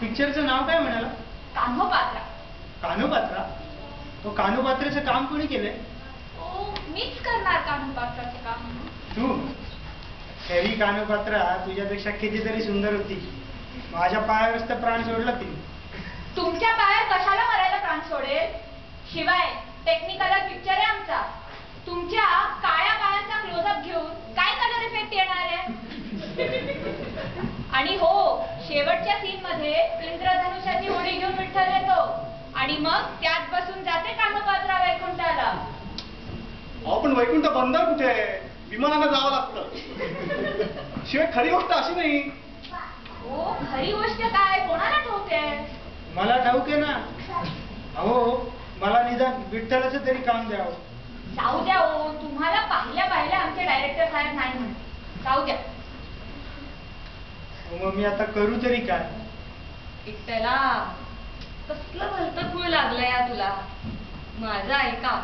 पिक्चरचं नाव काय म्हणाला? कान्होपात्रा. कान्होपात्रा? तो कान्होपात्राचं काम कोणी केलंय? मीच करणार कान्होपात्राचं काम. तू? खरी कान्होपात्रा तुझ्यापेक्षा कितीतरी सुंदर होती. माझ्या पायावरच तर प्राण सोडला तिने. तुमच्या पायावर कशाला मरायला प्राण सोडेल? शिवाय टेक्निकल पिक्चर आहे आमचा. तुमच्या काळ्या पायांचा क्लोजअप घेऊन काय कलर इफेक्ट येणार आहे? आणि हो, शेवटच्या सीन मध्ये इंद्रधनुष्याची उडी घेऊन विठ्ठल येतो आणि मग त्यात बसून जाते कान्होपात्रा वैकुंठाला. पण वैकुंठ बंदर कुठे आहे? विमानानं जावं लागतं. शिवाय खरी गोष्ट अशी नाही. हो, खरी गोष्ट काय? कोणाला ठाऊक आहे? मला ठाऊक आहे ना. अहो, मला निदान विठ्ठलाचं तरी काम द्यावं. जाऊ द्या हो, तुम्हाला पाहिल्या आमचे डायरेक्टर साहेब नाही म्हणत. जाऊ द्या. मग मी आता करू तरी काय? विठ्ठला, कसलं भलतं खूळ लागलं या तुला. माझं ऐका,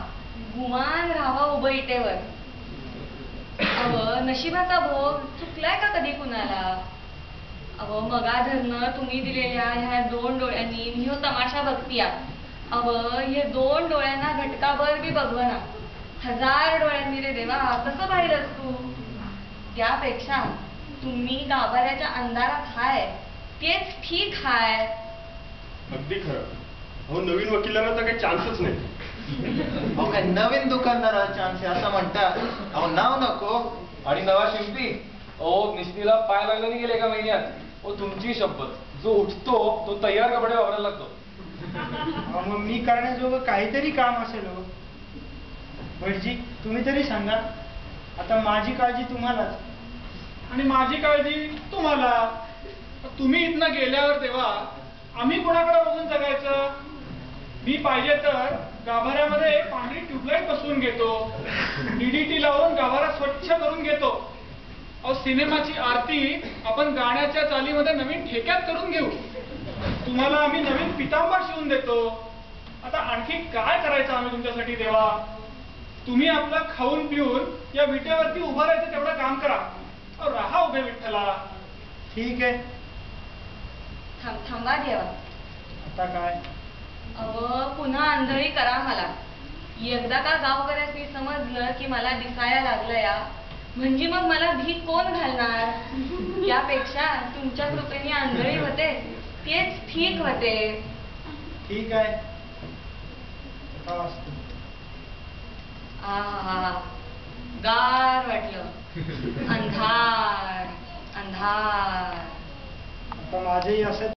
गुमान राहावा उभं इटेवर. नशिबाचा भोग चुकलाय का कधी कुणाला? मगा धरणं तुम्ही दिलेल्या ह्या 2 डोळ्यांनी मी हो तमाशा बघतीया. हे 2 डोळ्यांना घटकाभर बी बघवना. 1000 डोळ्यांनी रे देवा, कसं बाहेरच तू? त्यापेक्षा तुम्ही गाभाऱ्याच्या अंधारात हाय तेच ठीक हाय. अगदी खरं. नवीन वकिलांना तर काही चान्सच नाही. काय नवीन दुकानदाराला चान्स आहे असं म्हणतात? नाव नको. आणि नवा शिंपी, मिस्त्रीला पाय लागला नाही गेले एका महिन्यात. तुमची शपथ, जो उठतो तो तयार कपडे वापरायला लागतो. मग मी करण्याजोगं काहीतरी काम असेल हो. भटजी, तुम्ही तरी सांगा. आता माझी काळजी तुम्हालाच आणि माझी काळजी तुम्हाला. तुम्ही इथनं गेल्यावर तेव्हा आम्ही कोणाकडे बघून जगायचं? मी पाहिजे तर गाभाऱ्यामध्ये पांढरी ट्यूबलाईट बसवून घेतो. DDT लावून गाभारा स्वच्छ करून घेतो. सिनेमाची आरती आपण गाण्याच्या चालीमध्ये नवीन ठेक्यात करून घेऊ. तुम्हाला आम्ही नवीन पितांबर शिवून देतो. आता आणखी काय करायचं आम्ही तुमच्यासाठी देवा? तुम्ही आपला खाऊन पिऊन या विटेवरती उभं राहायचं तेवढं काम करा. राहा उभे विठ्ठला. ठीक आहे. थांबा देवा. आता काय? पुन्हा आंधळी करा मला. एकदा का गावकऱ्यांनी समजलं की मला दिसायला लागलं या, म्हणजे मग मला भीक कोण घालणार? त्यापेक्षा तुमच्या कृपेने आंधळी होते तेच ठीक होते. ठीक आहे. गार वाटलं. अंधार अंधार. आता माझेही असं